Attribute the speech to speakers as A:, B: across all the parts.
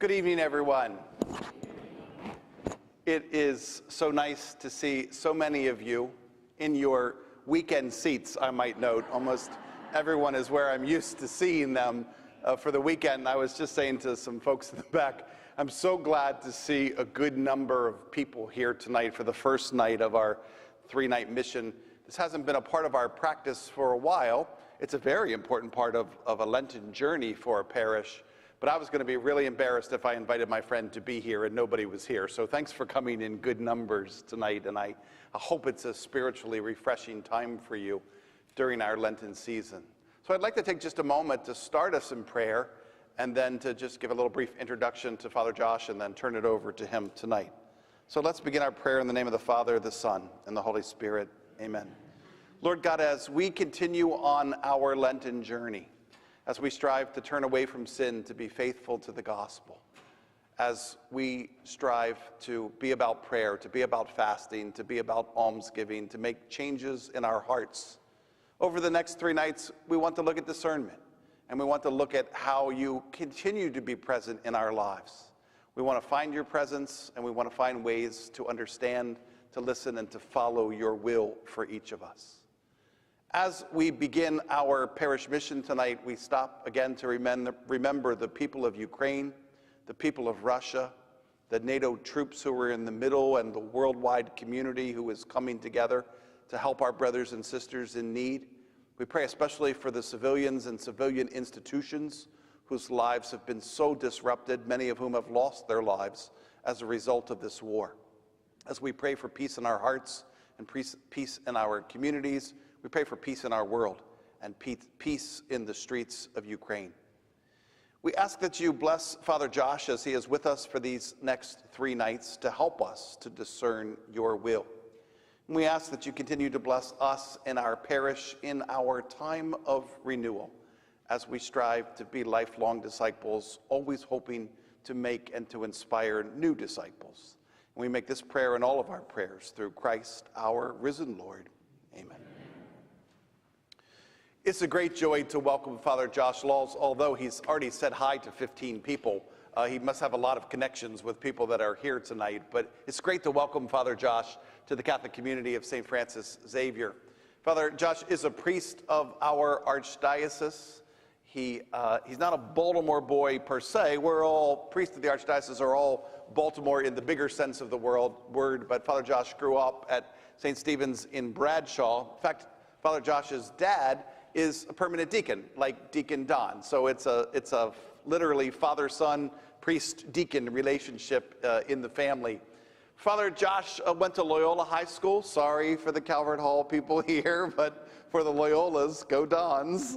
A: Good evening, everyone. It is so nice to see so many of you in your weekend seats, I might note. Almost everyone is where I'm used to seeing them for the weekend. I was just saying to some folks in the back, I'm so glad to see a good number of people here tonight for the first night of our three-night mission. This hasn't been a part of our practice for a while. It's a very important part of a Lenten journey for a parish. But I was going to be really embarrassed if I invited my friend to be here and nobody was here. So thanks for coming in good numbers tonight. And I hope it's a spiritually refreshing time for you during our Lenten season. So I'd like to take just a moment to start us in prayer and then to just give a little brief introduction to Father Josh and then turn it over to him tonight. So let's begin our prayer in the name of the Father, the Son, and the Holy Spirit. Amen. Lord God, as we continue on our Lenten journey, as we strive to turn away from sin, to be faithful to the gospel, as we strive to be about prayer, to be about fasting, to be about almsgiving, to make changes in our hearts. Over the next 3 nights, we want to look at discernment, and we want to look at how you continue to be present in our lives. We want to find your presence, and we want to find ways to understand, to listen, and to follow your will for each of us. As we begin our parish mission tonight, we stop again to remember the people of Ukraine, the people of Russia, the NATO troops who are in the middle, and the worldwide community who is coming together to help our brothers and sisters in need. We pray especially for the civilians and civilian institutions whose lives have been so disrupted, many of whom have lost their lives as a result of this war. As we pray for peace in our hearts and peace in our communities, we pray for peace in our world and peace in the streets of Ukraine. We ask that you bless Father Josh as he is with us for these next 3 nights to help us to discern your will. And we ask that you continue to bless us in our parish in our time of renewal as we strive to be lifelong disciples, always hoping to make and to inspire new disciples. And we make this prayer and all of our prayers through Christ, our risen Lord. Amen. It's a great joy to welcome Father Josh Laws. Although he's already said hi to 15 people, he must have a lot of connections with people that are here tonight. But it's great to welcome Father Josh to the Catholic community of St. Francis Xavier. Father Josh is a priest of our archdiocese. He's not a Baltimore boy per se. We're all, priests of the archdiocese are all Baltimore in the bigger sense of the word, but Father Josh grew up at St. Stephen's in Bradshaw. In fact, Father Josh's dad is a permanent deacon, like Deacon Don. So it's a literally father-son, priest-deacon relationship in the family. Father Josh went to Loyola High School. Sorry for the Calvert Hall people here, but for the Loyolas, go Dons.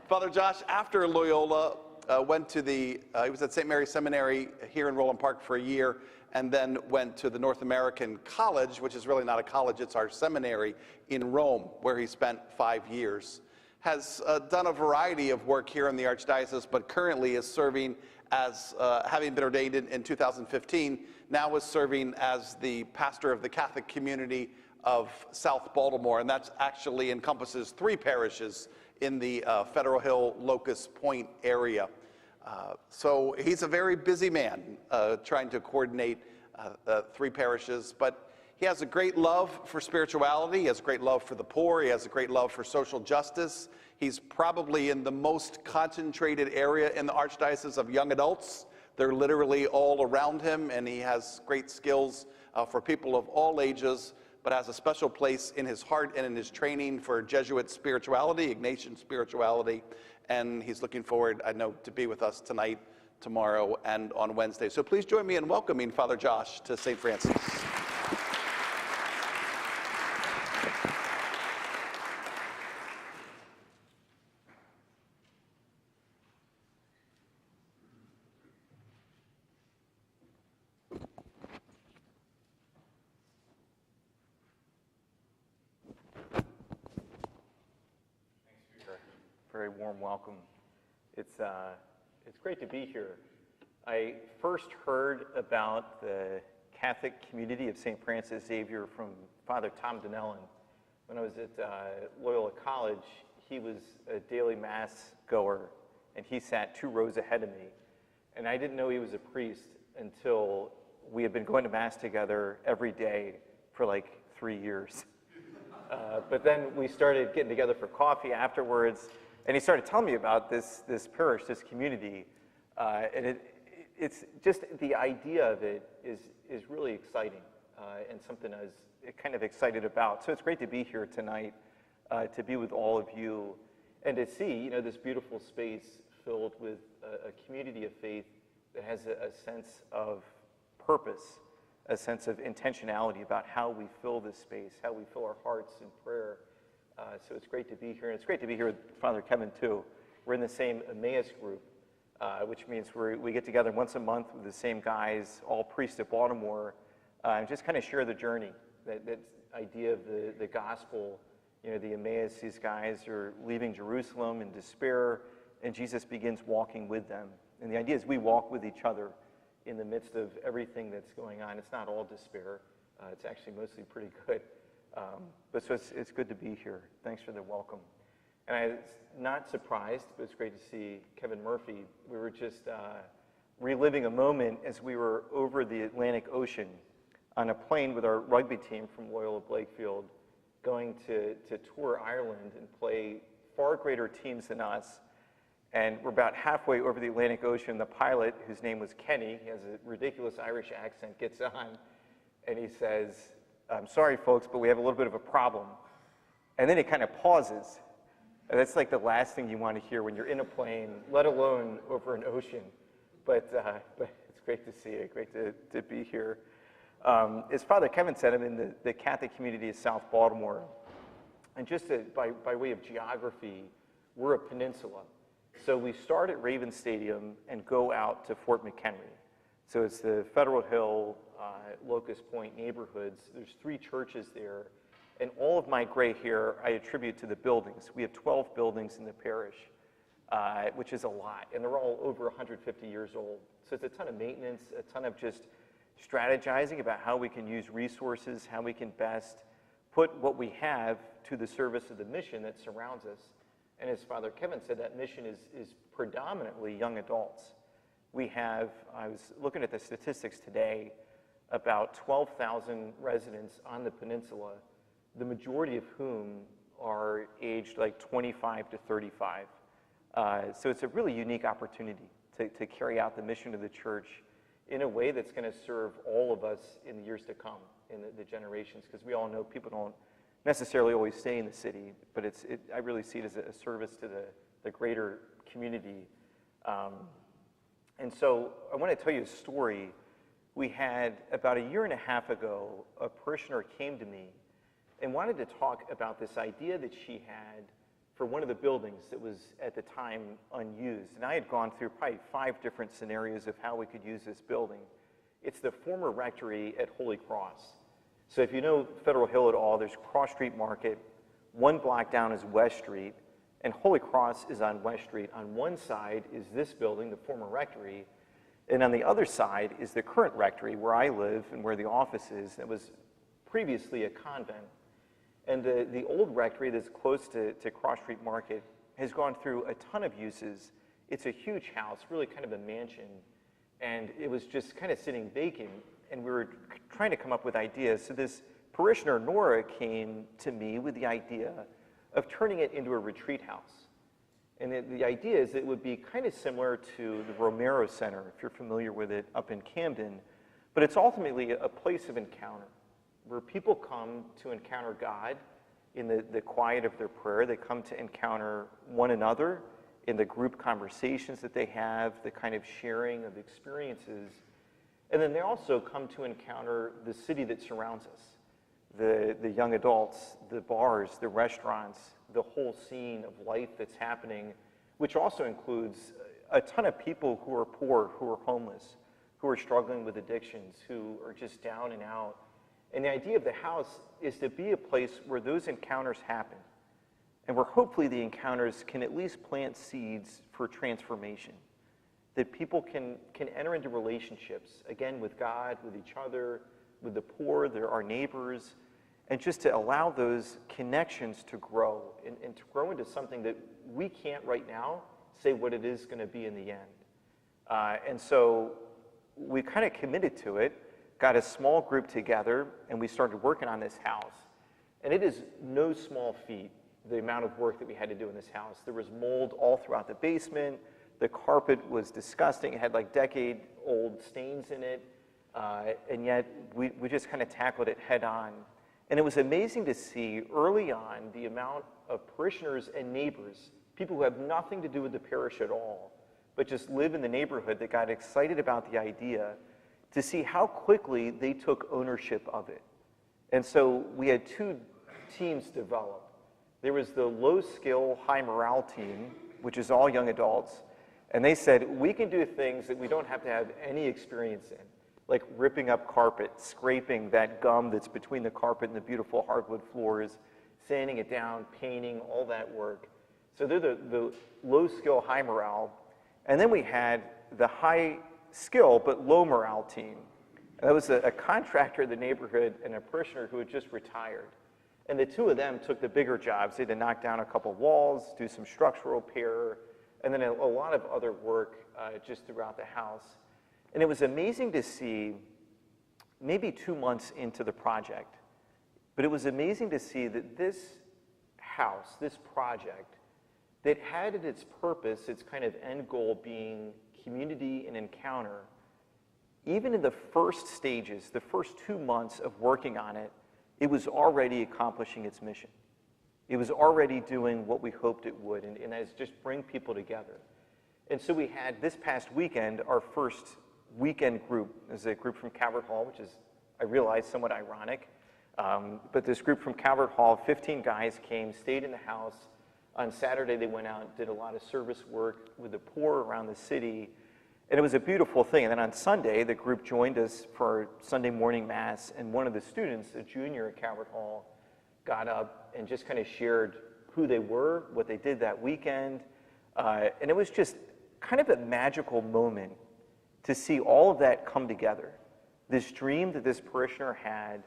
A: Father Josh, after Loyola, went to he was at St. Mary's Seminary here in Roland Park for a year, and then went to the North American College, which is really not a college, it's our seminary in Rome, where he spent 5 years. Has done a variety of work here in the Archdiocese, but currently is serving as, having been ordained in 2015, now is serving as the pastor of the Catholic community of South Baltimore, and that actually encompasses 3 parishes in the Federal Hill, Locust Point area. So he's a very busy man trying to coordinate 3 parishes, but he has a great love for spirituality, he has a great love for the poor, he has a great love for social justice. He's probably in the most concentrated area in the Archdiocese of young adults. They're literally all around him, and he has great skills for people of all ages, but has a special place in his heart and in his training for Jesuit spirituality, Ignatian spirituality. And he's looking forward, I know, to be with us tonight, tomorrow, and on Wednesday. So please join me in welcoming Father Josh to St. Francis.
B: Very warm welcome. It's great to be here. I first heard about the Catholic community of St. Francis Xavier from Father Tom Donnellan. When I was at Loyola College, he was a daily mass goer, and he sat 2 rows ahead of me. And I didn't know he was a priest until we had been going to Mass together every day for like 3 years. But then we started getting together for coffee afterwards, and he started telling me about this parish, this community, and it's just the idea of it is really exciting and something I was kind of excited about. So it's great to be here tonight, to be with all of you, and to see this beautiful space filled with a community of faith that has a sense of purpose, a sense of intentionality about how we fill this space, how we fill our hearts in prayer. So it's great to be here, and it's great to be here with Father Kevin too. We're in the same Emmaus group, which means we get together once a month with the same guys, all priests of Baltimore, and just kind of share the journey, that idea of the gospel. The Emmaus, these guys are leaving Jerusalem in despair, and Jesus begins walking with them. And the idea is we walk with each other in the midst of everything that's going on. It's not all despair. It's actually mostly pretty good. But so it's good to be here. Thanks for the welcome. And I was not surprised, but it's great to see Kevin Murphy. We were just reliving a moment as we were over the Atlantic Ocean on a plane with our rugby team from Loyola Blakefield, going to tour Ireland and play far greater teams than us. And we're about halfway over the Atlantic Ocean. The pilot, whose name was Kenny, he has a ridiculous Irish accent, gets on, and he says, "I'm sorry, folks, but we have a little bit of a problem." And then he kind of pauses. And that's like the last thing you want to hear when you're in a plane, let alone over an ocean. But it's great to see you, great to be here. As Father Kevin said, I'm in the Catholic community of South Baltimore. And just by way of geography, we're a peninsula. So we start at Raven Stadium and go out to Fort McHenry. So it's the Federal Hill, Locust Point neighborhoods. There's 3 churches there. And all of my gray hair I attribute to the buildings. We have 12 buildings in the parish, which is a lot. And they're all over 150 years old. So it's a ton of maintenance, a ton of just strategizing about how we can use resources, how we can best put what we have to the service of the mission that surrounds us. And as Father Kevin said, that mission is predominantly young adults. I was looking at the statistics today, about 12,000 residents on the peninsula, the majority of whom are aged like 25 to 35. So it's a really unique opportunity to carry out the mission of the church in a way that's going to serve all of us in the years to come, in the generations, because we all know people don't necessarily always stay in the city, but I really see it as a service to the greater community. And so I want to tell you a story. We had, about a year and a half ago, a parishioner came to me and wanted to talk about this idea that she had for one of the buildings that was at the time unused. And I had gone through probably 5 different scenarios of how we could use this building. It's the former rectory at Holy Cross. So if you know Federal Hill at all, there's Cross Street Market, 1 block down is West Street, and Holy Cross is on West Street. On one side is this building, the former rectory, and on the other side is the current rectory where I live and where the office is. That was previously a convent. And the old rectory that's close to Cross Street Market has gone through a ton of uses. It's a huge house, really kind of a mansion, and it was just kind of sitting vacant. And we were trying to come up with ideas. So this parishioner, Nora, came to me with the idea of turning it into a retreat house. And the idea is it would be kind of similar to the Romero Center, if you're familiar with it, up in Camden. But it's ultimately a place of encounter, where people come to encounter God in the quiet of their prayer. They come to encounter one another in the group conversations that they have, the kind of sharing of experiences. And then they also come to encounter the city that surrounds us, the young adults, the bars, the restaurants, the whole scene of life that's happening, which also includes a ton of people who are poor, who are homeless, who are struggling with addictions, who are just down and out. And the idea of the house is to be a place where those encounters happen, and where hopefully the encounters can at least plant seeds for transformation. That people can enter into relationships, again, with God, with each other, with the poor, our neighbors, and just to allow those connections to grow and to grow into something that we can't right now say what it is going to be in the end. And so we kind of committed to it, got a small group together, and we started working on this house. And it is no small feat, the amount of work that we had to do in this house. There was mold all throughout the basement. The carpet was disgusting. It had like decade-old stains in it. And yet we just kind of tackled it head on. And it was amazing to see early on the amount of parishioners and neighbors, people who have nothing to do with the parish at all, but just live in the neighborhood, that got excited about the idea, to see how quickly they took ownership of it. And so we had two teams develop. There was the low-skill, high-morale team, which is all young adults, and they said, we can do things that we don't have to have any experience in, like ripping up carpet, scraping that gum that's between the carpet and the beautiful hardwood floors, sanding it down, painting, all that work. So they're the low-skill, high-morale. And then we had the high-skill but low-morale team. And that was a contractor in the neighborhood and a parishioner who had just retired. And the two of them took the bigger jobs. They had to knock down a couple walls, do some structural repair, and then a lot of other work just throughout the house. And it was amazing to see, maybe 2 months into the project, but it was amazing to see that this house, this project, that had at its purpose, its kind of end goal being community and encounter, even in the first stages, the first 2 months of working on it, it was already accomplishing its mission. It was already doing what we hoped it would, and that is just bring people together. And so we had, this past weekend, our first weekend group. There's a group from Calvert Hall, which is, I realize, somewhat ironic. But this group from Calvert Hall, 15 guys came, stayed in the house. On Saturday, they went out and did a lot of service work with the poor around the city. And it was a beautiful thing. And then on Sunday, the group joined us for Sunday morning mass. And one of the students, a junior at Calvert Hall, got up and just kind of shared who they were, what they did that weekend. And it was just kind of a magical moment to see all of that come together. This dream that this parishioner had,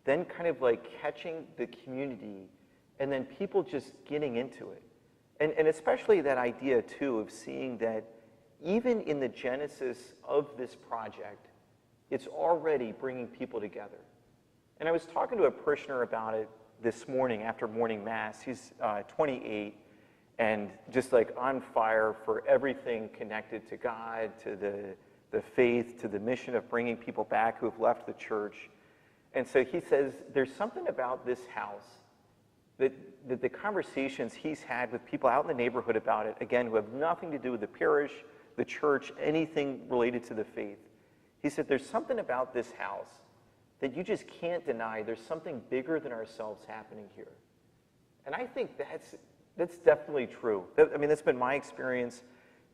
B: then kind of like catching the community, and then people just getting into it. And especially that idea, too, of seeing that even in the genesis of this project, it's already bringing people together. And I was talking to a parishioner about it this morning after morning mass. He's 28 and just like on fire for everything connected to God, to the faith, to the mission of bringing people back who have left the church. And so he says, there's something about this house that the conversations he's had with people out in the neighborhood about it, again, who have nothing to do with the parish, the church, anything related to the faith. He said, there's something about this house that you just can't deny. There's something bigger than ourselves happening here. And I think that's definitely true. I mean, that's been my experience.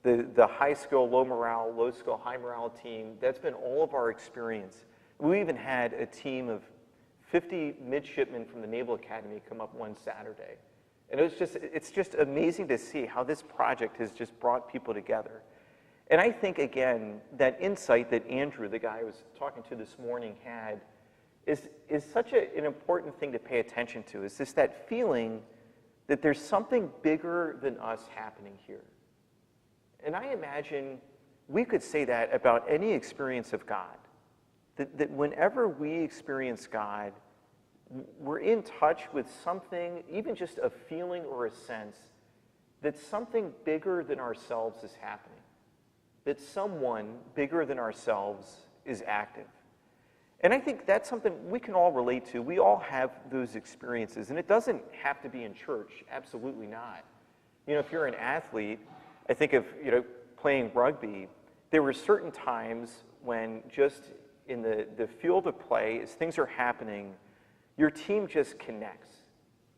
B: The high-skill, low-morale, low-skill, high-morale team, that's been all of our experience. We even had a team of 50 midshipmen from the Naval Academy come up one Saturday. And it's just amazing to see how this project has just brought people together. And I think, again, that insight that Andrew, the guy I was talking to this morning, had is such an important thing to pay attention to, is just that feeling that there's something bigger than us happening here. And I imagine we could say that about any experience of God, that whenever we experience God, we're in touch with something, even just a feeling or a sense, that something bigger than ourselves is happening, that someone bigger than ourselves is active. And I think that's something we can all relate to. We all have those experiences, and it doesn't have to be in church, absolutely not. You know, if you're an athlete, I think of, playing rugby, there were certain times when just in the field of play, as things are happening, your team just connects.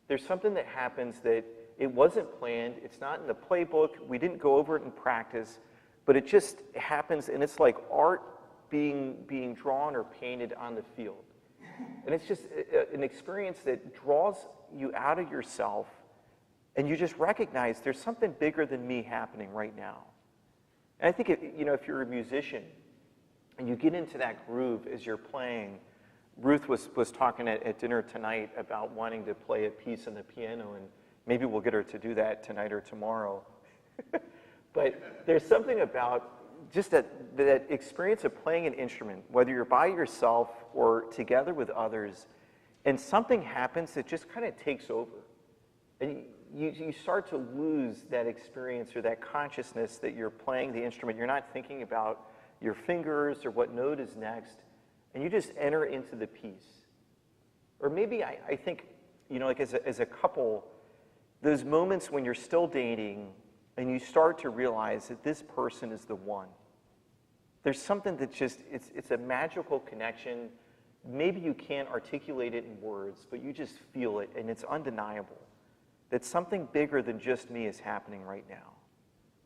B: There's something that happens that it wasn't planned, it's not in the playbook, we didn't go over it in practice, but it just happens, and it's like art being drawn or painted on the field. And it's just an experience that draws you out of yourself, and you just recognize there's something bigger than me happening right now. And I think, if you're a musician, and you get into that groove as you're playing. Ruth was talking at dinner tonight about wanting to play a piece on the piano, and maybe we'll get her to do that tonight or tomorrow. But there's something about just that experience of playing an instrument, whether you're by yourself or together with others, and something happens that just kind of takes over. And you start to lose that experience or that consciousness that you're playing the instrument. You're not thinking about your fingers or what note is next, and you just enter into the piece. Or maybe I think, like as a couple, those moments when you're still dating and you start to realize that this person is the one. There's something that just, it's a magical connection. Maybe you can't articulate it in words, but you just feel it, and it's undeniable. That something bigger than just me is happening right now.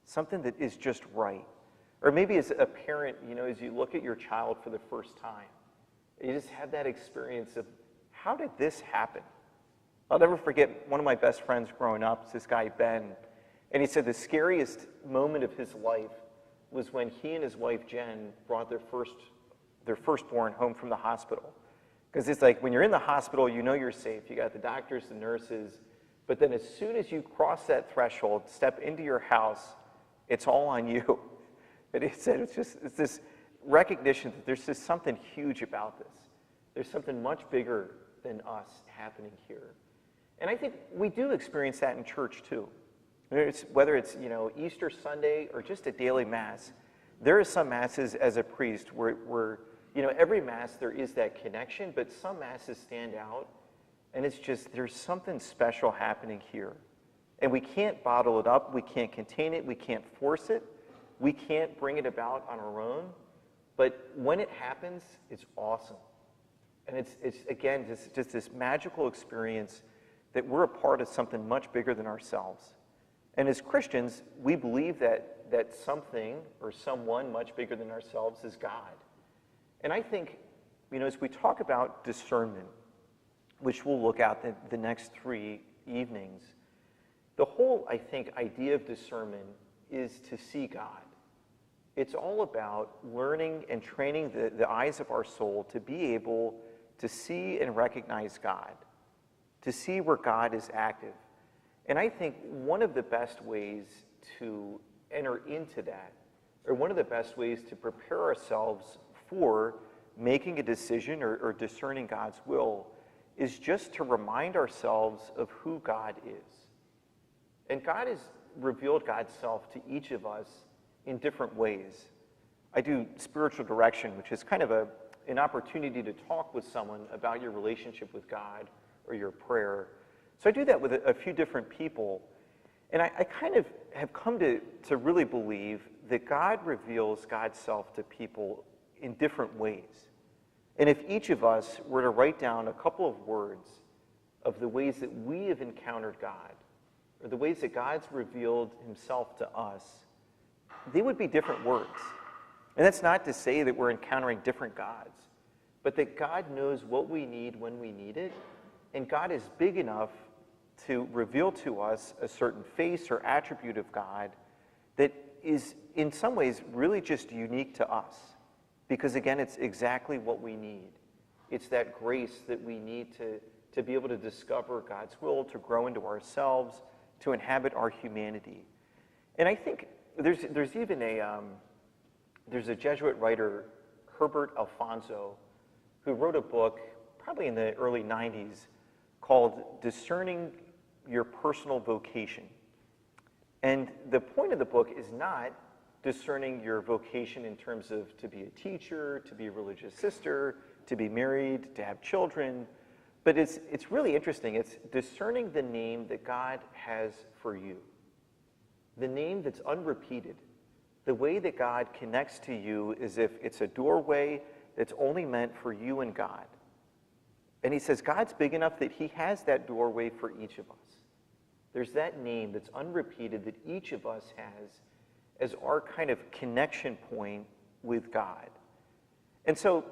B: Something that is just right. Or maybe as a parent, as you look at your child for the first time, you just have that experience of, how did this happen? I'll never forget one of my best friends growing up, this guy, Ben, and he said the scariest moment of his life was when he and his wife, Jen, brought their firstborn home from the hospital. Because it's like, when you're in the hospital, you're safe. You got the doctors, the nurses, but then as soon as you cross that threshold, step into your house, it's all on you. And he said it's this recognition that there's just something huge about this. There's something much bigger than us happening here. And I think we do experience that in church too. Whether it's Easter Sunday or just a daily Mass, there are some Masses as a priest where every Mass there is that connection, but some Masses stand out, and it's just, there's something special happening here. And we can't bottle it up, we can't contain it, we can't force it, we can't bring it about on our own, but when it happens, it's awesome. And it's again, just this magical experience that we're a part of something much bigger than ourselves. And as Christians, we believe that something or someone much bigger than ourselves is God. And I think, as we talk about discernment, which we'll look at the next 3 evenings, the whole, I think, idea of discernment is to see God. It's all about learning and training the eyes of our soul to be able to see and recognize God, to see where God is active. And I think one of the best ways to enter into that, or one of the best ways to prepare ourselves for making a decision or discerning God's will, is just to remind ourselves of who God is. And God has revealed God's self to each of us in different ways. I do spiritual direction, which is kind of an opportunity to talk with someone about your relationship with God or your prayer. So I do that with a few different people. And I kind of have come to really believe that God reveals God's self to people in different ways. And if each of us were to write down a couple of words of the ways that we have encountered God, or the ways that God's revealed himself to us, they would be different words. And that's not to say that we're encountering different gods, but that God knows what we need when we need it, and God is big enough to reveal to us a certain face or attribute of God that is in some ways really just unique to us. Because again, it's exactly what we need. It's that grace that we need to be able to discover God's will, to grow into ourselves, to inhabit our humanity. And I think there's even there's a Jesuit writer, Herbert Alfonso, who wrote a book probably in the early 90s called Discerning Your Personal Vocation. And the point of the book is not discerning your vocation in terms of to be a teacher, to be a religious sister, to be married, to have children, but it's really interesting. It's discerning the name that God has for you, the name that's unrepeated, the way that God connects to you as if it's a doorway that's only meant for you and God. And he says God's big enough that he has that doorway for each of us. There's that name that's unrepeated that each of us has as our kind of connection point with God. And so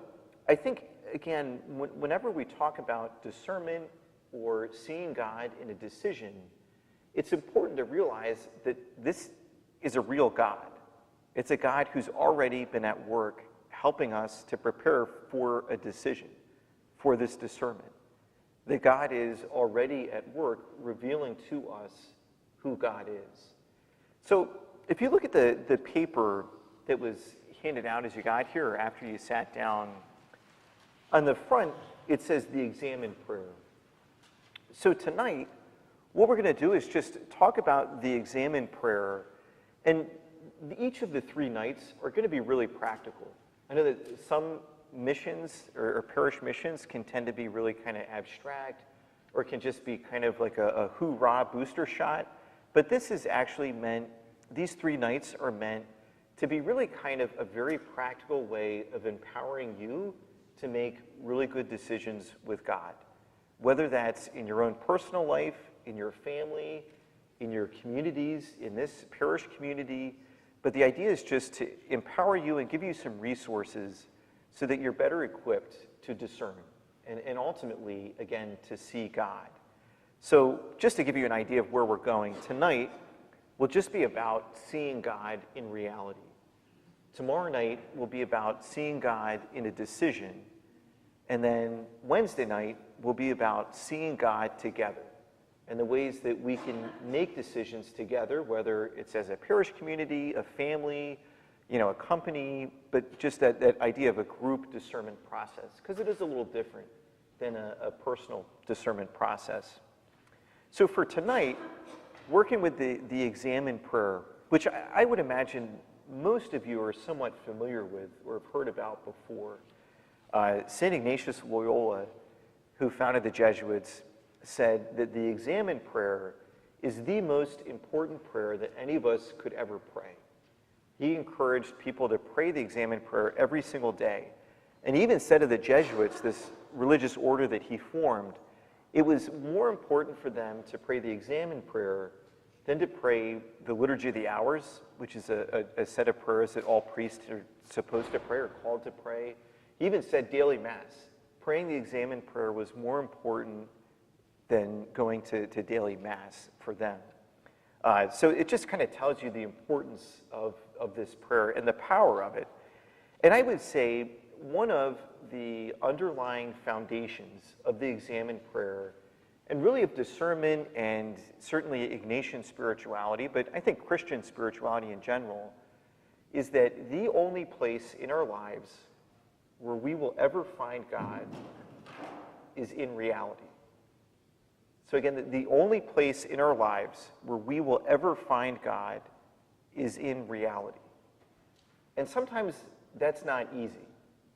B: I think, again, whenever we talk about discernment or seeing God in a decision, it's important to realize that this is a real God. It's a God who's already been at work helping us to prepare for a decision, for this discernment. That God is already at work revealing to us who God is. So if you look at the paper that was handed out as you got here or after you sat down. On the front, it says the Examine Prayer. So tonight, what we're going to do is just talk about the Examine Prayer, and each of the 3 nights are going to be really practical. I know that some missions or parish missions can tend to be really kind of abstract, or can just be kind of like a hoorah booster shot, but this is actually meant, these 3 nights are meant to be really kind of a very practical way of empowering you to make really good decisions with God. Whether that's in your own personal life, in your family, in your communities, in this parish community. But the idea is just to empower you and give you some resources so that you're better equipped to discern and ultimately, again, to see God. So just to give you an idea of where we're going, tonight will just be about seeing God in reality. Tomorrow night will be about seeing God in a decision. And then Wednesday night will be about seeing God together and the ways that we can make decisions together, whether it's as a parish community, a family, a company, but just that idea of a group discernment process, because it is a little different than a personal discernment process. So for tonight, working with the Examine Prayer, which I would imagine most of you are somewhat familiar with or have heard about before. St. Ignatius Loyola, who founded the Jesuits, said that the Examine Prayer is the most important prayer that any of us could ever pray. He encouraged people to pray the Examine Prayer every single day. And he even said of the Jesuits, this religious order that he formed, it was more important for them to pray the Examine Prayer than to pray the Liturgy of the Hours, which is a set of prayers that all priests are supposed to pray or called to pray. He even said daily Mass. Praying the Examine Prayer was more important than going to daily Mass for them. So it just kind of tells you the importance of this prayer and the power of it. And I would say one of the underlying foundations of the Examine Prayer, and really of discernment and certainly Ignatian spirituality, but I think Christian spirituality in general, is that the only place in our lives where we will ever find God is in reality. So again, the only place in our lives where we will ever find God is in reality. And sometimes that's not easy,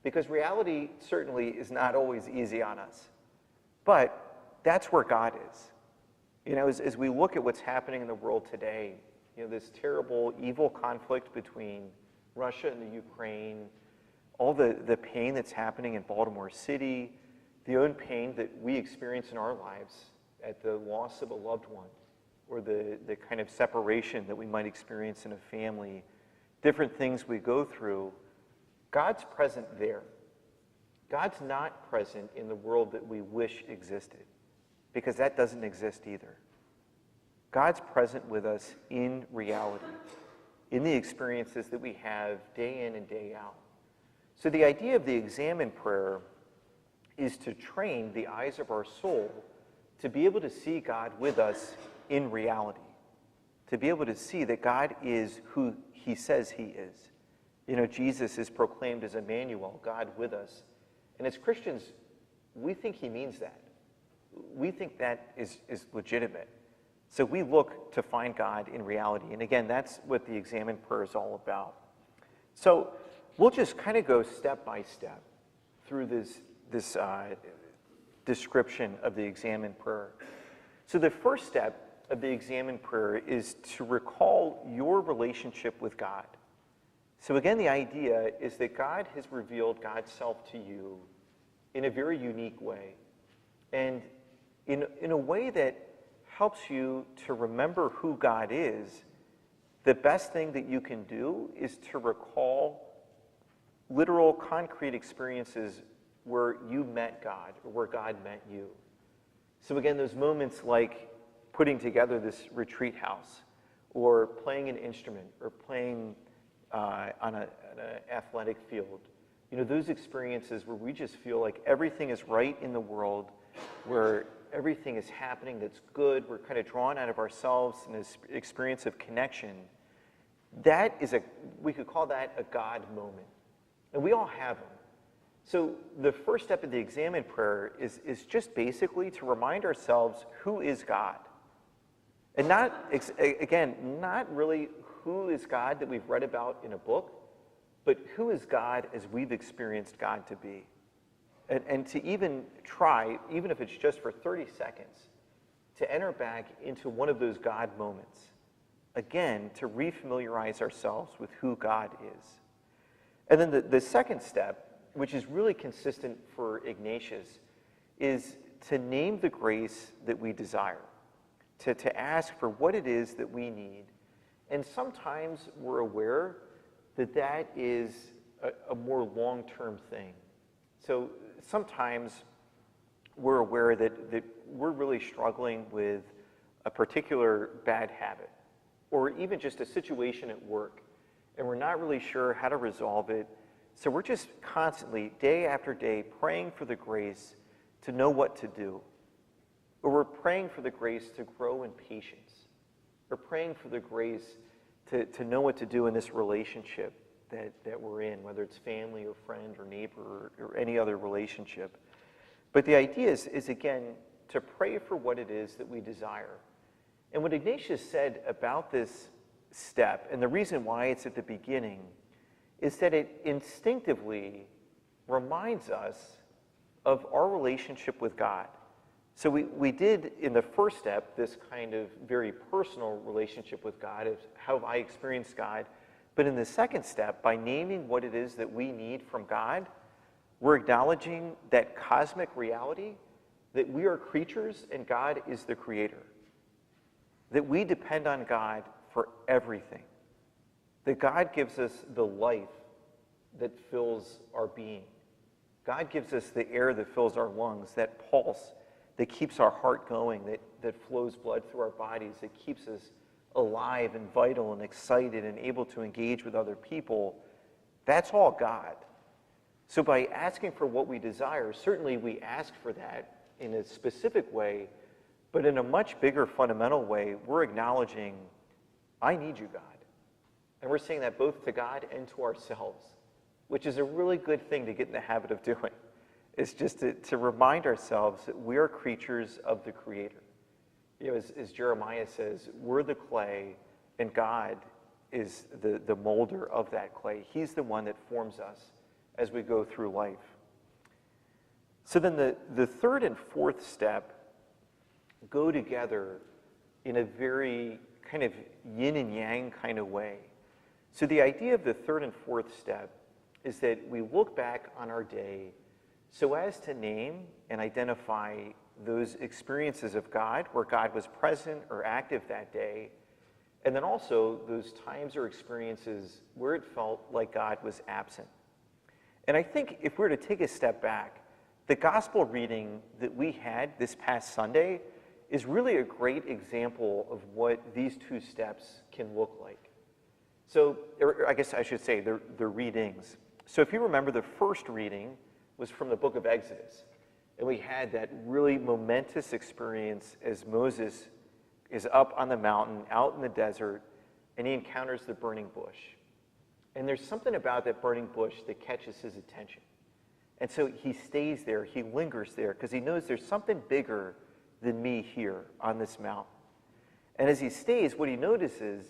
B: because reality certainly is not always easy on us. But that's where God is. As we look at what's happening in the world today, this terrible, evil conflict between Russia and the Ukraine, all the pain that's happening in Baltimore City, the own pain that we experience in our lives at the loss of a loved one, or the kind of separation that we might experience in a family, different things we go through, God's present there. God's not present in the world that we wish existed, because that doesn't exist either. God's present with us in reality, in the experiences that we have day in and day out. So the idea of the Examine Prayer is to train the eyes of our soul to be able to see God with us in reality, to be able to see that God is who he says he is. Jesus is proclaimed as Emmanuel, God with us. And as Christians, we think he means that. We think that is legitimate. So we look to find God in reality. And again, that's what the Examine Prayer is all about. So we'll just kind of go step by step through this description of the Examine Prayer. So the first step of the Examine Prayer is to recall your relationship with God. So again, the idea is that God has revealed God's self to you in a very unique way, and in a way that helps you to remember who God is. The best thing that you can do is to recall literal, concrete experiences where you met God, or where God met you. So again, those moments like putting together this retreat house, or playing an instrument, or playing on an athletic field. Those experiences where we just feel like everything is right in the world, where everything is happening that's good, we're kind of drawn out of ourselves in this experience of connection. we could call that a God moment. And we all have them. So the first step of the examine prayer is just basically to remind ourselves who is God. And not really who is God that we've read about in a book, but who is God as we've experienced God to be. And to even try, even if it's just for 30 seconds, to enter back into one of those God moments. Again, to refamiliarize ourselves with who God is. And then the second step, which is really consistent for Ignatius, is to name the grace that we desire, to ask for what it is that we need. And sometimes we're aware that that is a more long-term thing. So sometimes we're aware that we're really struggling with a particular bad habit, or even just a situation at work, and we're not really sure how to resolve it. So we're just constantly, day after day, praying for the grace to know what to do. Or we're praying for the grace to grow in patience. Or praying for the grace to know what to do in this relationship that we're in, whether it's family or friend or neighbor or any other relationship. But the idea is again, to pray for what it is that we desire. And what Ignatius said about this step, and the reason why it's at the beginning, is that it instinctively reminds us of our relationship with God. So we did, in the first step, this kind of very personal relationship with God, of how I experienced God. But in the second step, by naming what it is that we need from God, we're acknowledging that cosmic reality, that we are creatures and God is the creator. That we depend on God for everything. That God gives us the life that fills our being. God gives us the air that fills our lungs, that pulse that keeps our heart going, that flows blood through our bodies, that keeps us alive and vital and excited and able to engage with other people. That's all God. So by asking for what we desire, certainly we ask for that in a specific way, but in a much bigger fundamental way, we're acknowledging, I need you, God. And we're saying that both to God and to ourselves, which is a really good thing to get in the habit of doing. It's just to remind ourselves that we are creatures of the Creator. You know, as Jeremiah says, we're the clay, and God is the molder of that clay. He's the one that forms us as we go through life. So then the third and fourth step go together in a very kind of yin and yang kind of way. So the idea of the third and fourth step is that we look back on our day so as to name and identify those experiences of God where God was present or active that day, and then also those times or experiences where it felt like God was absent. And I think if we were to take a step back, the gospel reading that we had this past Sunday is really a great example of what these two steps can look like. So, or I guess I should say the readings. So if you remember, the first reading was from the book of Exodus. And we had that really momentous experience as Moses is up on the mountain, out in the desert, and he encounters the burning bush. And there's something about that burning bush that catches his attention. And so he stays there, he lingers there, because he knows there's something bigger than me here on this mountain. And as he stays, what he notices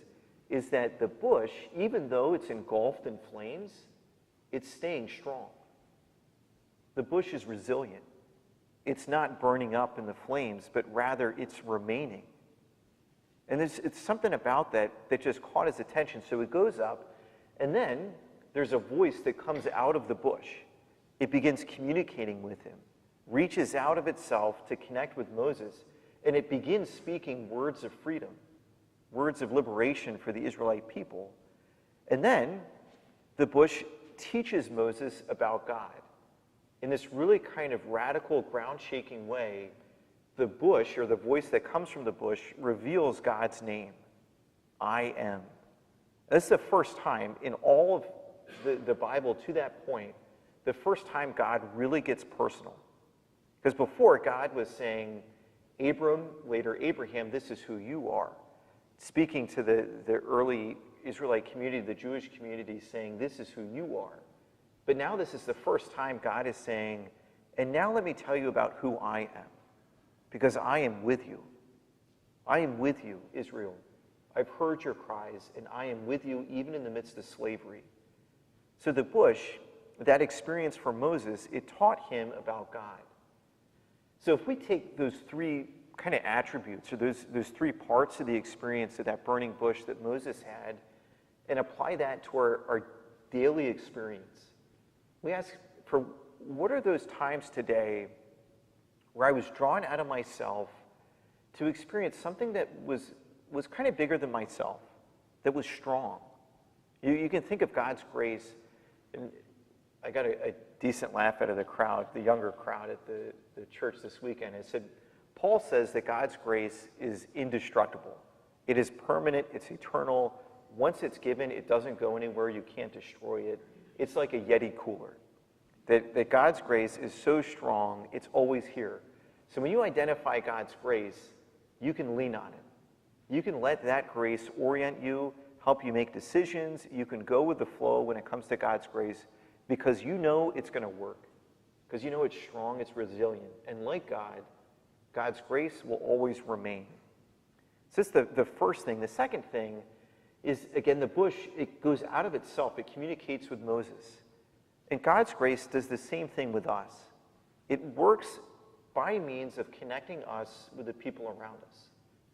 B: is that the bush, even though it's engulfed in flames, it's staying strong. The bush is resilient. It's not burning up in the flames, but rather it's remaining. And it's something about that just caught his attention. So he goes up, and then there's a voice that comes out of the bush. It begins communicating with him, reaches out of itself to connect with Moses, and it begins speaking words of freedom, words of liberation for the Israelite people. And then the bush teaches Moses about God. In this really kind of radical, ground-shaking way, the bush, or the voice that comes from the bush, reveals God's name. I am. This is the first time in all of the Bible to that point, the first time God really gets personal. Because before, God was saying, Abram, later Abraham, this is who you are. Speaking to the early Israelite community, the Jewish community, saying, this is who you are. But now this is the first time God is saying, and now let me tell you about who I am, because I am with you. I am with you, Israel. I've heard your cries, and I am with you even in the midst of slavery. So the bush, that experience for Moses, it taught him about God. So if we take those three kind of attributes, or those three parts of the experience of that burning bush that Moses had, and apply that to our daily experience, we ask for, what are those times today where I was drawn out of myself to experience something that was kind of bigger than myself, that was strong? You can think of God's grace, and I got a decent laugh out of the crowd, the younger crowd at the church this weekend. It said, Paul says that God's grace is indestructible. It is permanent, it's eternal. Once it's given, it doesn't go anywhere, you can't destroy it. It's like a Yeti cooler. That God's grace is so strong, it's always here. So when you identify God's grace, you can lean on it. You can let that grace orient you, help you make decisions. You can go with the flow when it comes to God's grace, because you know it's going to work. Because you know it's strong, it's resilient. And like God, God's grace will always remain. So that's the first thing. The second thing is, again, the bush, it goes out of itself. It communicates with Moses. And God's grace does the same thing with us. It works by means of connecting us with the people around us.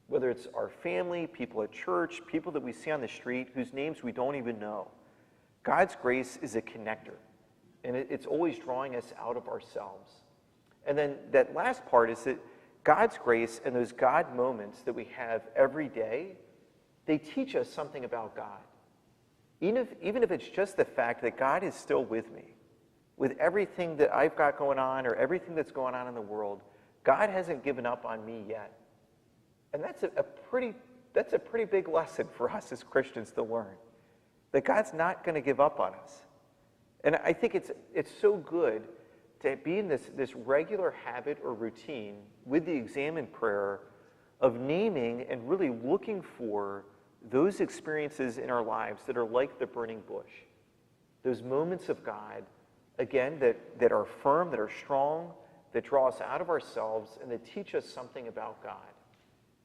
B: Whether it's our family, people at church, people that we see on the street whose names we don't even know. God's grace is a connector. And it's always drawing us out of ourselves. And then that last part is that God's grace and those God moments that we have every day, they teach us something about God. Even if it's just the fact that God is still with me, with everything that I've got going on or everything that's going on in the world, God hasn't given up on me yet. And that's a pretty big lesson for us as Christians to learn, that God's not going to give up on us. And I think it's so good to be in this regular habit or routine with the examine prayer of naming and really looking for those experiences in our lives that are like the burning bush. Those moments of God, again, that are firm, that are strong, that draw us out of ourselves, and that teach us something about God.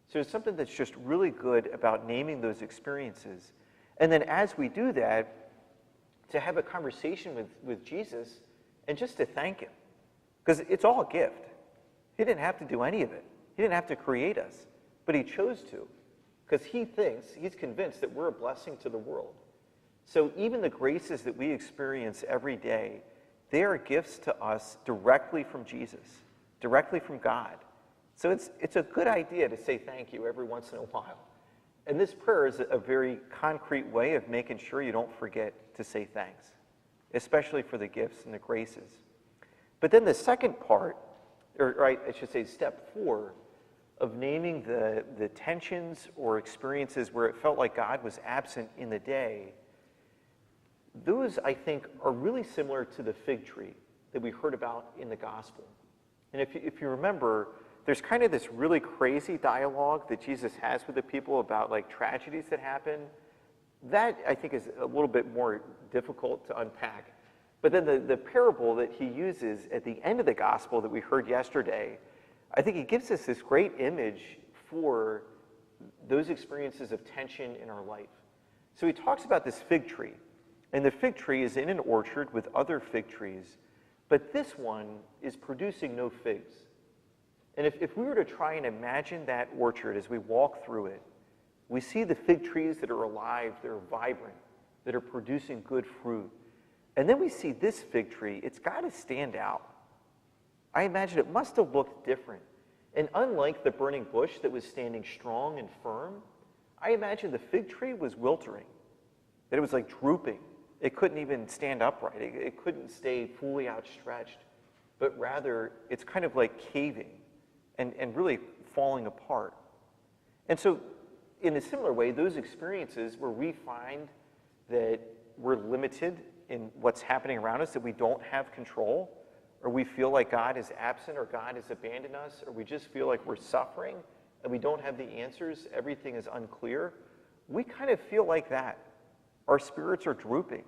B: So there's something that's just really good about naming those experiences. And then as we do that, to have a conversation with Jesus and just to thank him. Because it's all a gift. He didn't have to do any of it. He didn't have to create us, but he chose to. Because he's convinced that we're a blessing to the world. So even the graces that we experience every day, they are gifts to us directly from Jesus, directly from God. So it's a good idea to say thank you every once in a while. And this prayer is a very concrete way of making sure you don't forget to say thanks, especially for the gifts and the graces. But then the second part, or I should say step 4, of naming the tensions or experiences where it felt like God was absent in the day, those, I think, are really similar to the fig tree that we heard about in the gospel. And if you remember, there's kind of this really crazy dialogue that Jesus has with the people about like tragedies that happen. That, I think, is a little bit more difficult to unpack. But then the parable that he uses at the end of the gospel that we heard yesterday, I think he gives us this great image for those experiences of tension in our life. So he talks about this fig tree. And the fig tree is in an orchard with other fig trees, but this one is producing no figs. And if we were to try and imagine that orchard as we walk through it, we see the fig trees that are alive, that are vibrant, that are producing good fruit. And then we see this fig tree, it's got to stand out. I imagine it must have looked different. And unlike the burning bush that was standing strong and firm, I imagine the fig tree was wilting, that it was like drooping. It couldn't even stand upright. It couldn't stay fully outstretched, but rather it's kind of like caving and really falling apart. And so in a similar way, those experiences where we find that we're limited in what's happening around us, that we don't have control, or we feel like God is absent or God has abandoned us, or we just feel like we're suffering and we don't have the answers, everything is unclear, we kind of feel like that. our spirits are drooping.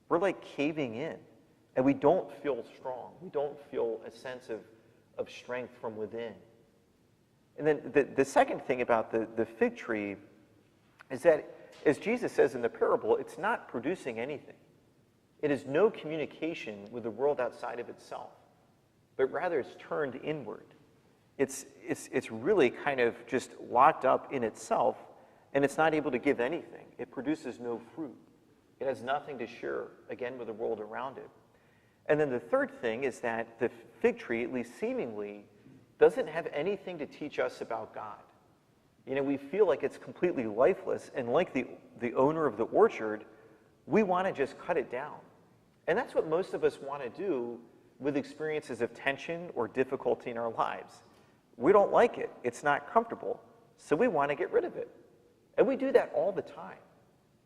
B: We're like caving in, and we don't feel strong. We don't feel a sense of strength from within. And then the second thing about the fig tree is that, as Jesus says in the parable, it's not producing anything. It has no communication with the world outside of itself, but rather it's turned inward. It's really kind of just locked up in itself, and it's not able to give anything. It produces no fruit. It has nothing to share, again, with the world around it. And then the third thing is that the fig tree, at least seemingly, doesn't have anything to teach us about God. You know, we feel like it's completely lifeless, and like the owner of the orchard, we want to just cut it down. And that's what most of us want to do with experiences of tension or difficulty in our lives. We don't like it. It's not comfortable. So we want to get rid of it. And we do that all the time.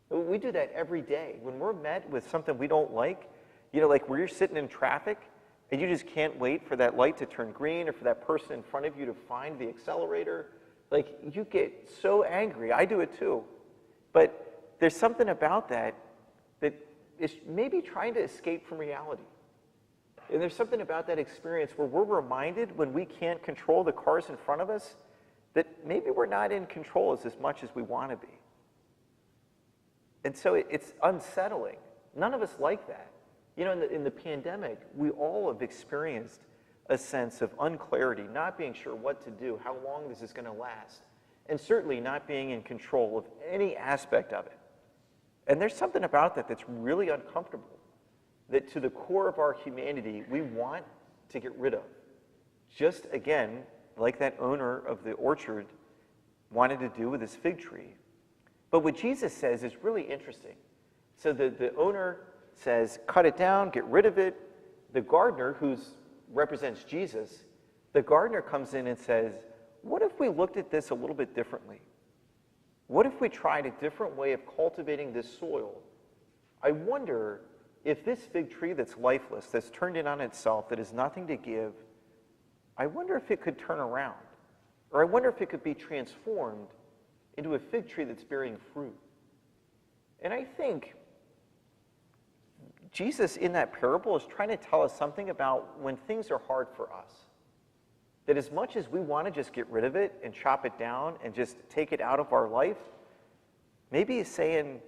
B: We do that every day. When we're met with something we don't like, you know, like where you're sitting in traffic and you just can't wait for that light to turn green or for that person in front of you to find the accelerator, like you get so angry. I do it too. But there's something about that is maybe trying to escape from reality. And there's something about that experience where we're reminded when we can't control the cars in front of us that maybe we're not in control as much as we want to be. And so it's unsettling. None of us like that. You know, in the pandemic, we all have experienced a sense of unclarity, not being sure what to do, how long this is going to last, and certainly not being in control of any aspect of it. And there's something about that that's really uncomfortable, that to the core of our humanity, we want to get rid of. Just, again, like that owner of the orchard wanted to do with his fig tree. But what Jesus says is really interesting. So the owner says, cut it down, get rid of it. The gardener, who represents Jesus, the gardener comes in and says, what if we looked at this a little bit differently? What if we tried a different way of cultivating this soil? I wonder if this fig tree that's lifeless, that's turned in on itself, that has nothing to give, I wonder if it could turn around. Or I wonder if it could be transformed into a fig tree that's bearing fruit. And I think Jesus in that parable is trying to tell us something about when things are hard for us. That as much as we want to just get rid of it and chop it down and just take it out of our life, maybe he's saying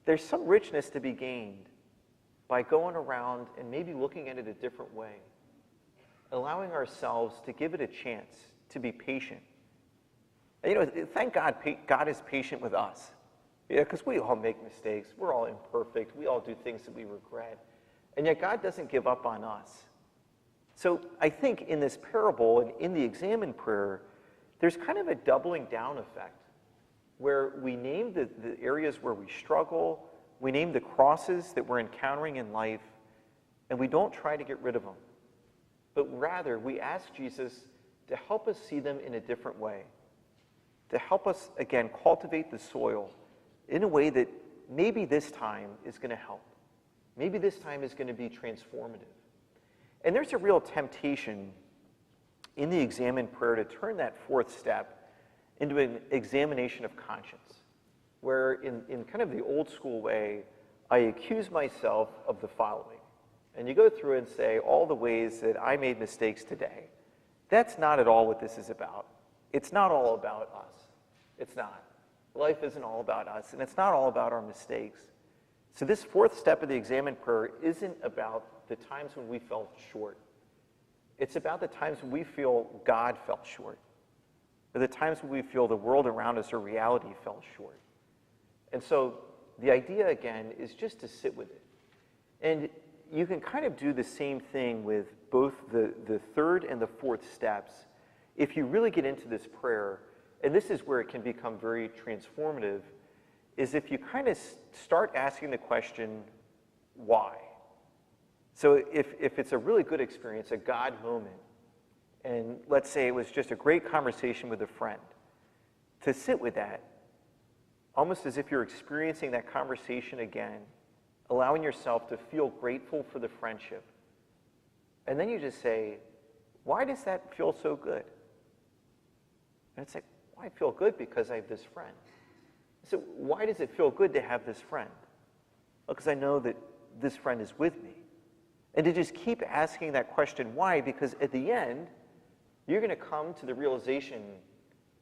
B: there's some richness to be gained by going around and maybe looking at it a different way, allowing ourselves to give it a chance, to be patient. And, you know, thank God God is patient with us. Yeah, because we all make mistakes. We're all imperfect. We all do things that we regret. And yet God doesn't give up on us. So I think in this parable and in the examine prayer, there's kind of a doubling down effect where we name the areas where we struggle, we name the crosses that we're encountering in life, and we don't try to get rid of them. But rather, we ask Jesus to help us see them in a different way, to help us, again, cultivate the soil in a way that maybe this time is going to help. Maybe this time is going to be transformative. And there's a real temptation in the examine prayer to turn that fourth step into an examination of conscience, where in kind of the old school way, I accuse myself of the following. And you go through and say all the ways that I made mistakes today. That's not at all what this is about. It's not all about us. It's not. Life isn't all about us, and it's not all about our mistakes. So this fourth step of the examine prayer isn't about the times when we fell short. It's about the times when we feel God fell short, or the times when we feel the world around us or reality fell short. And so the idea, again, is just to sit with it. And you can kind of do the same thing with both the third and the fourth steps if you really get into this prayer. And this is where it can become very transformative, is if you kind of start asking the question, why? So if it's a really good experience, a God moment, and let's say it was just a great conversation with a friend, to sit with that, almost as if you're experiencing that conversation again, allowing yourself to feel grateful for the friendship. And then you just say, why does that feel so good? And it's like, well, I feel good because I have this friend. So why does it feel good to have this friend? Because I know that this friend is with me. And to just keep asking that question, why? Because at the end, you're going to come to the realization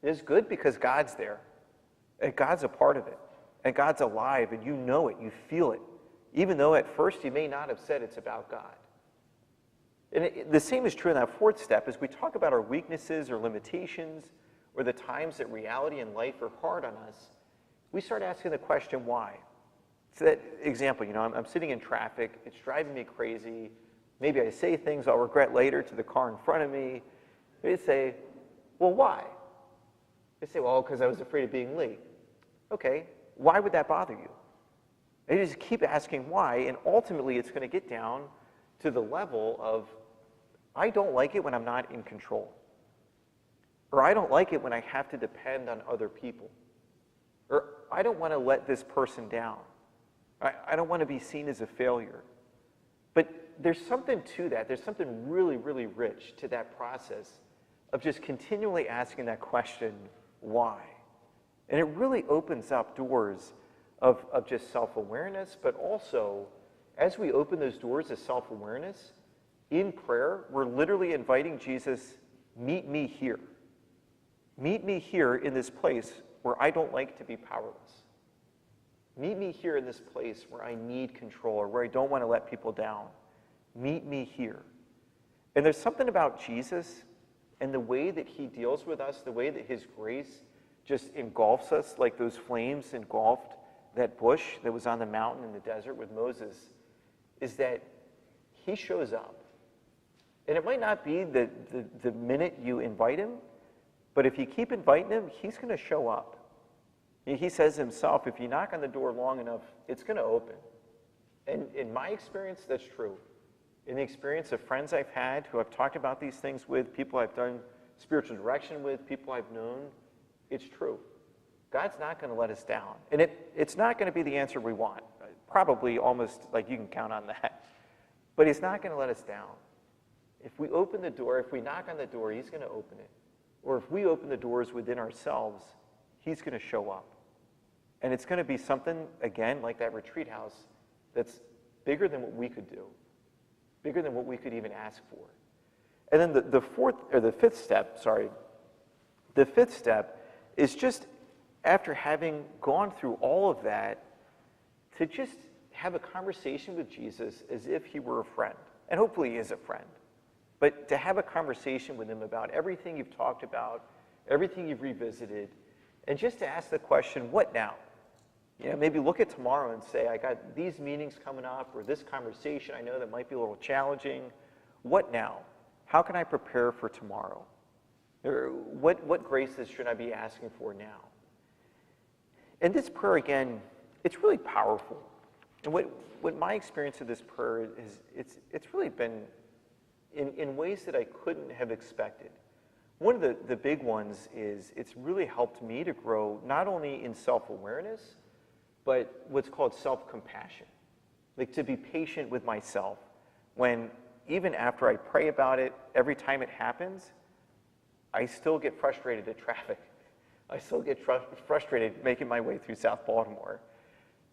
B: it's good because God's there. And God's a part of it. And God's alive, and you know it, you feel it. Even though at first you may not have said it's about God. And the same is true in that fourth step. As we talk about our weaknesses or limitations, or the times that reality and life are hard on us, we start asking the question, why? So that example, I'm sitting in traffic, it's driving me crazy. Maybe I say things I'll regret later to the car in front of me. They say, well, why? They say, well, because I was afraid of being late. Okay, why would that bother you? And you just keep asking why, and ultimately it's going to get down to the level of, I don't like it when I'm not in control. Or I don't like it when I have to depend on other people. Or I don't want to let this person down. I don't want to be seen as a failure. But there's something to that. There's something really, really rich to that process of just continually asking that question, why? And it really opens up doors of just self-awareness, but also, as we open those doors of self-awareness, in prayer, we're literally inviting Jesus, meet me here. Meet me here in this place where I don't like to be powerless. Meet me here in this place where I need control or where I don't want to let people down. Meet me here. And there's something about Jesus and the way that he deals with us, the way that his grace just engulfs us like those flames engulfed that bush that was on the mountain in the desert with Moses, is that he shows up. And it might not be the minute you invite him, but if you keep inviting him, he's going to show up. He says himself, if you knock on the door long enough, it's going to open. And in my experience, that's true. In the experience of friends I've had who I've talked about these things with, people I've done spiritual direction with, people I've known, it's true. God's not going to let us down. And it's not going to be the answer we want. Probably almost like you can count on that. But he's not going to let us down. If we open the door, if we knock on the door, he's going to open it. Or if we open the doors within ourselves, he's going to show up. And it's going to be something, again, like that retreat house, that's bigger than what we could do, bigger than what we could even ask for. And then the fifth step is just after having gone through all of that, to just have a conversation with Jesus as if he were a friend. And hopefully he is a friend. But to have a conversation with him about everything you've talked about, everything you've revisited, and just to ask the question, what now? Maybe look at tomorrow and say, I got these meetings coming up, or this conversation I know that might be a little challenging. What now? How can I prepare for tomorrow? Or what graces should I be asking for now? And this prayer, again, it's really powerful. And what my experience of this prayer is, it's really been in ways that I couldn't have expected. One of the big ones is it's really helped me to grow not only in self-awareness, but what's called self-compassion. Like to be patient with myself when even after I pray about it, every time it happens, I still get frustrated at traffic. I still get frustrated making my way through South Baltimore.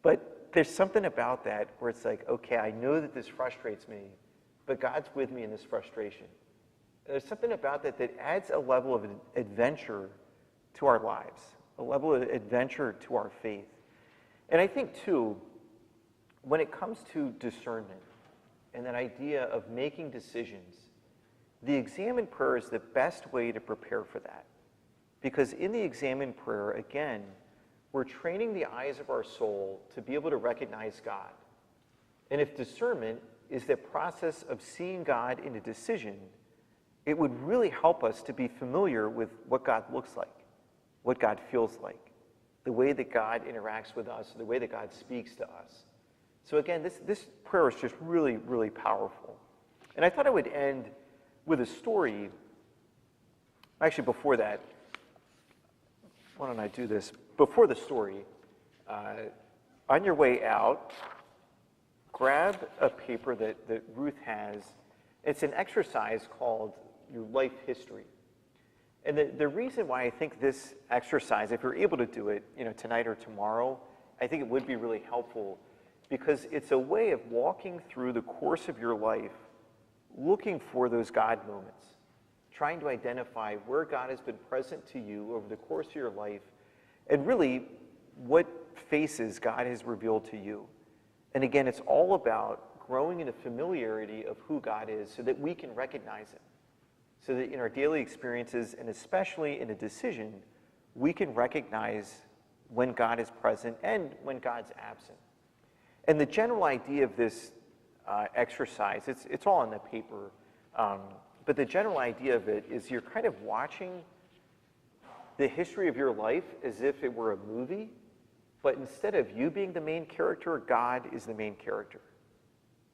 B: But there's something about that where it's like, okay, I know that this frustrates me, but God's with me in this frustration. And there's something about that that adds a level of adventure to our lives, a level of adventure to our faith. And I think, too, when it comes to discernment and that idea of making decisions, the examined prayer is the best way to prepare for that. Because in the examined prayer, again, we're training the eyes of our soul to be able to recognize God. And if discernment is the process of seeing God in a decision, it would really help us to be familiar with what God looks like, what God feels like, the way that God interacts with us, the way that God speaks to us. So again, this prayer is just really, really powerful. And I thought I would end with a story. Actually, before that, why don't I do this? Before the story, on your way out, grab a paper that Ruth has. It's an exercise called your life history. And the reason why I think this exercise, if you're able to do it, tonight or tomorrow, I think it would be really helpful, because it's a way of walking through the course of your life, looking for those God moments, trying to identify where God has been present to you over the course of your life, and really what faces God has revealed to you. And again, it's all about growing in a familiarity of who God is so that we can recognize him. So that in our daily experiences, and especially in a decision, we can recognize when God is present and when God's absent. And the general idea of this exercise, it's all on the paper, but the general idea of it is you're kind of watching the history of your life as if it were a movie, but instead of you being the main character, God is the main character.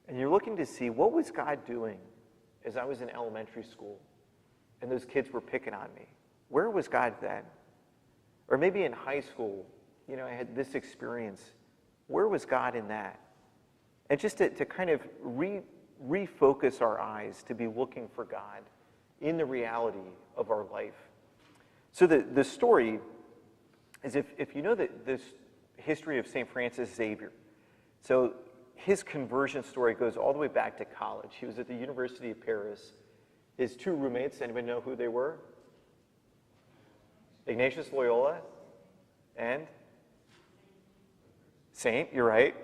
B: And you're looking to see, what was God doing as I was in elementary school and those kids were picking on me? Where was God then? Or maybe in high school, you know, I had this experience. Where was God in that? And just to kind of refocus our eyes to be looking for God in the reality of our life. So the story is, if you know that this history of St. Francis Xavier, so his conversion story goes all the way back to college. He was at the University of Paris. His two roommates, anybody know who they were? Ignatius Loyola and Saint, you're right.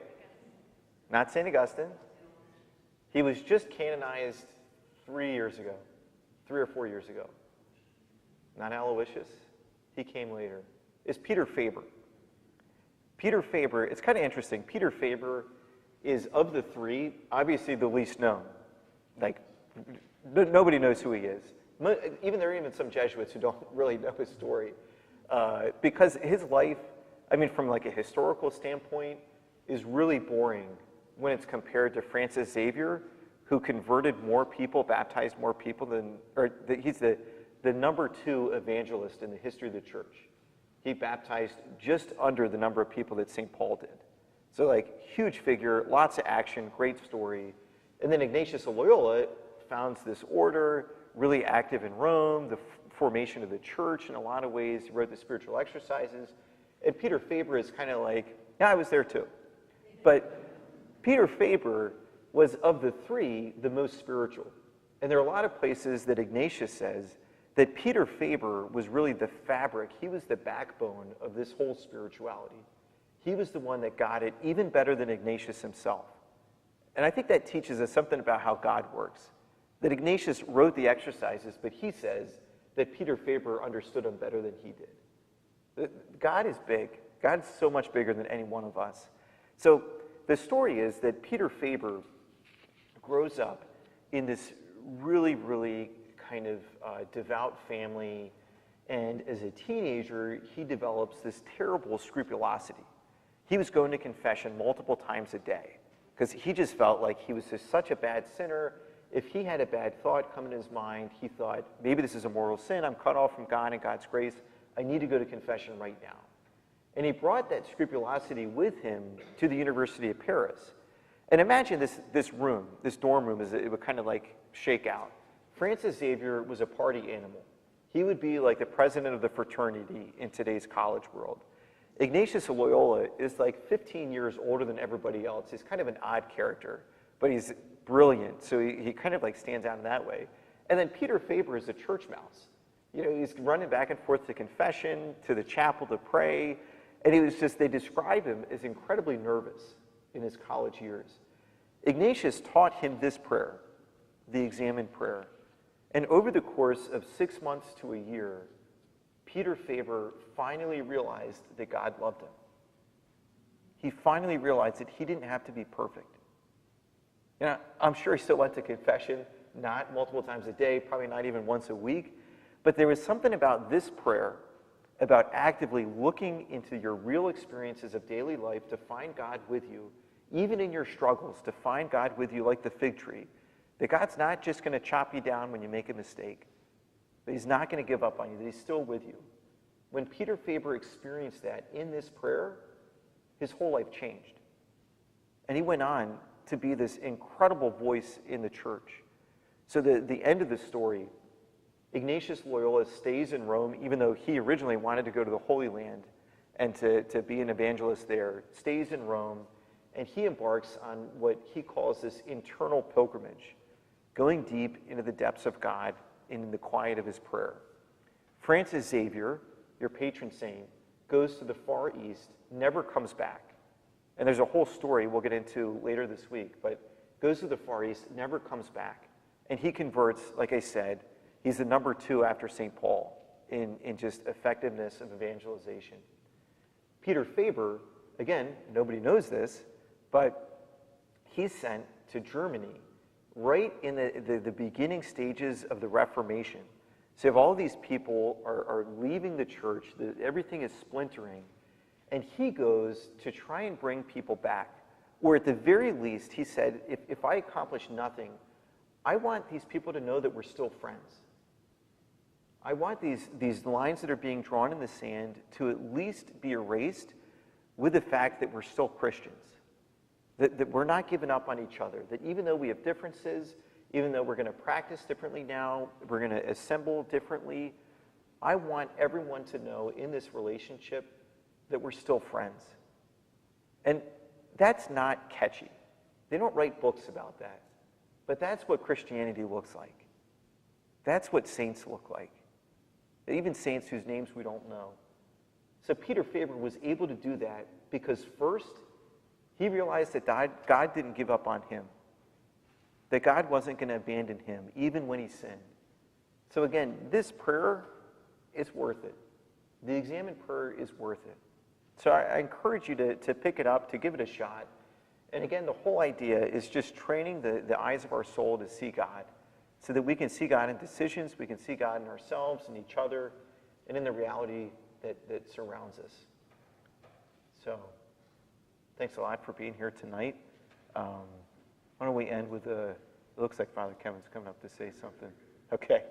B: Not St. Augustine. He was just canonized 3 or 4 years ago. Not Aloysius. He came later. It's Peter Faber. Peter Faber, it's kind of interesting. Peter Faber is, of the three, obviously the least known. Like, nobody knows who he is. Even there are even some Jesuits who don't really know his story. Because his life, I mean, from like a historical standpoint, is really boring when it's compared to Francis Xavier, who converted more people, baptized more people he's the number 2 evangelist in the history of the church. He baptized just under the number of people that St. Paul did. So like, huge figure, lots of action, great story. And then Ignatius of Loyola founds this order, really active in Rome, the formation of the church in a lot of ways. He wrote the spiritual exercises. And Peter Faber is kind of like, yeah, I was there too. But Peter Faber was, of the three, the most spiritual. And there are a lot of places that Ignatius says that Peter Faber was really the fabric. He was the backbone of this whole spirituality. He was the one that got it even better than Ignatius himself. And I think that teaches us something about how God works. That Ignatius wrote the exercises, but he says that Peter Faber understood them better than he did. God is big. God's so much bigger than any one of us. So the story is that Peter Faber grows up in this really, really kind of devout family, and as a teenager, he develops this terrible scrupulosity. He was going to confession multiple times a day because he just felt like he was just such a bad sinner. If he had a bad thought come in his mind, he thought, maybe this is a mortal sin, I'm cut off from God and God's grace, I need to go to confession right now. And he brought that scrupulosity with him to the University of Paris. And imagine this room, this dorm room, it would kind of like shake out. Francis Xavier was a party animal. He would be like the president of the fraternity in today's college world. Ignatius of Loyola is like 15 years older than everybody else. He's kind of an odd character, but he's brilliant, so he kind of like stands out in that way. And then Peter Faber is a church mouse. You know, he's running back and forth to confession, to the chapel to pray, and he was just, they describe him as incredibly nervous in his college years. Ignatius taught him this prayer, the examen prayer. And over the course of 6 months to a year, Peter Faber finally realized that God loved him. He finally realized that he didn't have to be perfect. You know, I'm sure he still went to confession, not multiple times a day, probably not even once a week, but there was something about this prayer, about actively looking into your real experiences of daily life to find God with you, even in your struggles, to find God with you like the fig tree, that God's not just going to chop you down when you make a mistake, that he's not going to give up on you, that he's still with you. When Peter Faber experienced that in this prayer, his whole life changed. And he went on to be this incredible voice in the church. So the end of the story, Ignatius Loyola stays in Rome, even though he originally wanted to go to the Holy Land and to be an evangelist there, stays in Rome, and he embarks on what he calls this internal pilgrimage, going deep into the depths of God in the quiet of his prayer. Francis Xavier, your patron saint, goes to the Far East, never comes back. And there's a whole story we'll get into later this week, but goes to the Far East, never comes back. And he converts, like I said, he's the number 2 after St. Paul in just effectiveness of evangelization. Peter Faber, again, nobody knows this, but he's sent to Germany right in the beginning stages of the Reformation. So if all these people are leaving the church, everything is splintering, and he goes to try and bring people back. Or at the very least, he said, if I accomplish nothing, I want these people to know that we're still friends. I want these lines that are being drawn in the sand to at least be erased with the fact that we're still Christians. That we're not giving up on each other. That even though we have differences, even though we're going to practice differently now, we're going to assemble differently, I want everyone to know in this relationship that we're still friends. And that's not catchy. They don't write books about that. But that's what Christianity looks like. That's what saints look like. Even saints whose names we don't know. So Peter Faber was able to do that because first, he realized that God didn't give up on him. That God wasn't going to abandon him, even when he sinned. So again, this prayer is worth it. The examined prayer is worth it. So I encourage you to pick it up, to give it a shot. And again, the whole idea is just training the eyes of our soul to see God, so that we can see God in decisions, we can see God in ourselves and each other, and in the reality that surrounds us. So, thanks a lot for being here tonight. Why don't we end with it looks like Father Kevin's coming up to say something. Okay.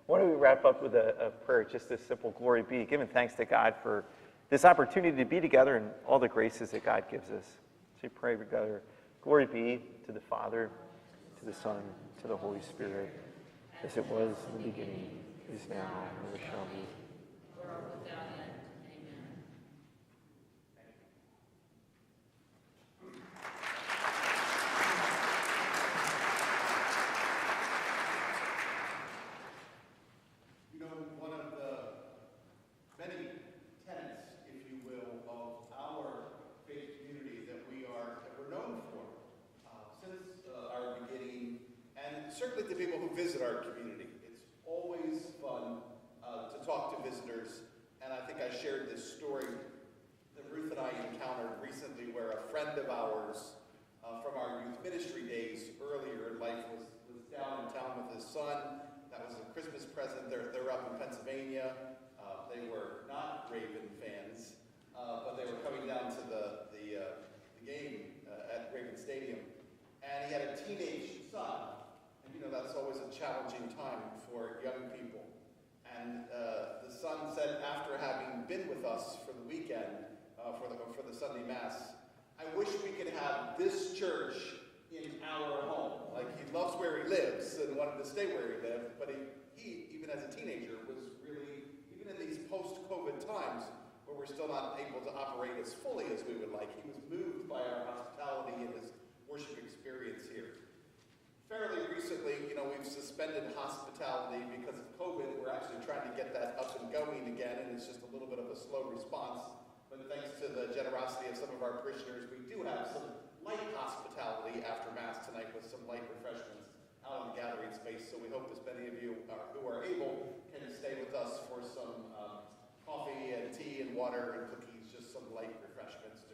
B: Why don't we wrap up with a prayer, just a simple glory be, giving thanks to God for this opportunity to be together and all the graces that God gives us. So we pray together. Glory be to the Father, to the Son, to the Holy Spirit, as it was in the beginning, is now, and ever shall be.
A: Certainly to people who visit our community. It's always fun to talk to visitors, and I think I shared this story that Ruth and I encountered recently where a friend of ours from our youth ministry days earlier in life was down in town with his son. That was a Christmas present. They're up in Pennsylvania. They were not Raven fans, but they were coming down to the game at Raven Stadium, and he had a teenage son. That's always a challenging time for young people. And the son said, after having been with us for the weekend, for the Sunday Mass, I wish we could have this church in our home. Like, he loves where he lives and wanted to stay where he lived, but he even as a teenager, was really, even in these post-COVID times, where we're still not able to operate as fully as we would like, he was moved by our hospitality and his worship experience here. Fairly recently, we've suspended hospitality because of COVID. We're actually trying to get that up and going again, and it's just a little bit of a slow response. But thanks to the generosity of some of our parishioners, we do have some light hospitality after Mass tonight with some light refreshments out in the gathering space. So we hope as many of you who are able can stay with us for some coffee and tea and water and cookies, just some light refreshments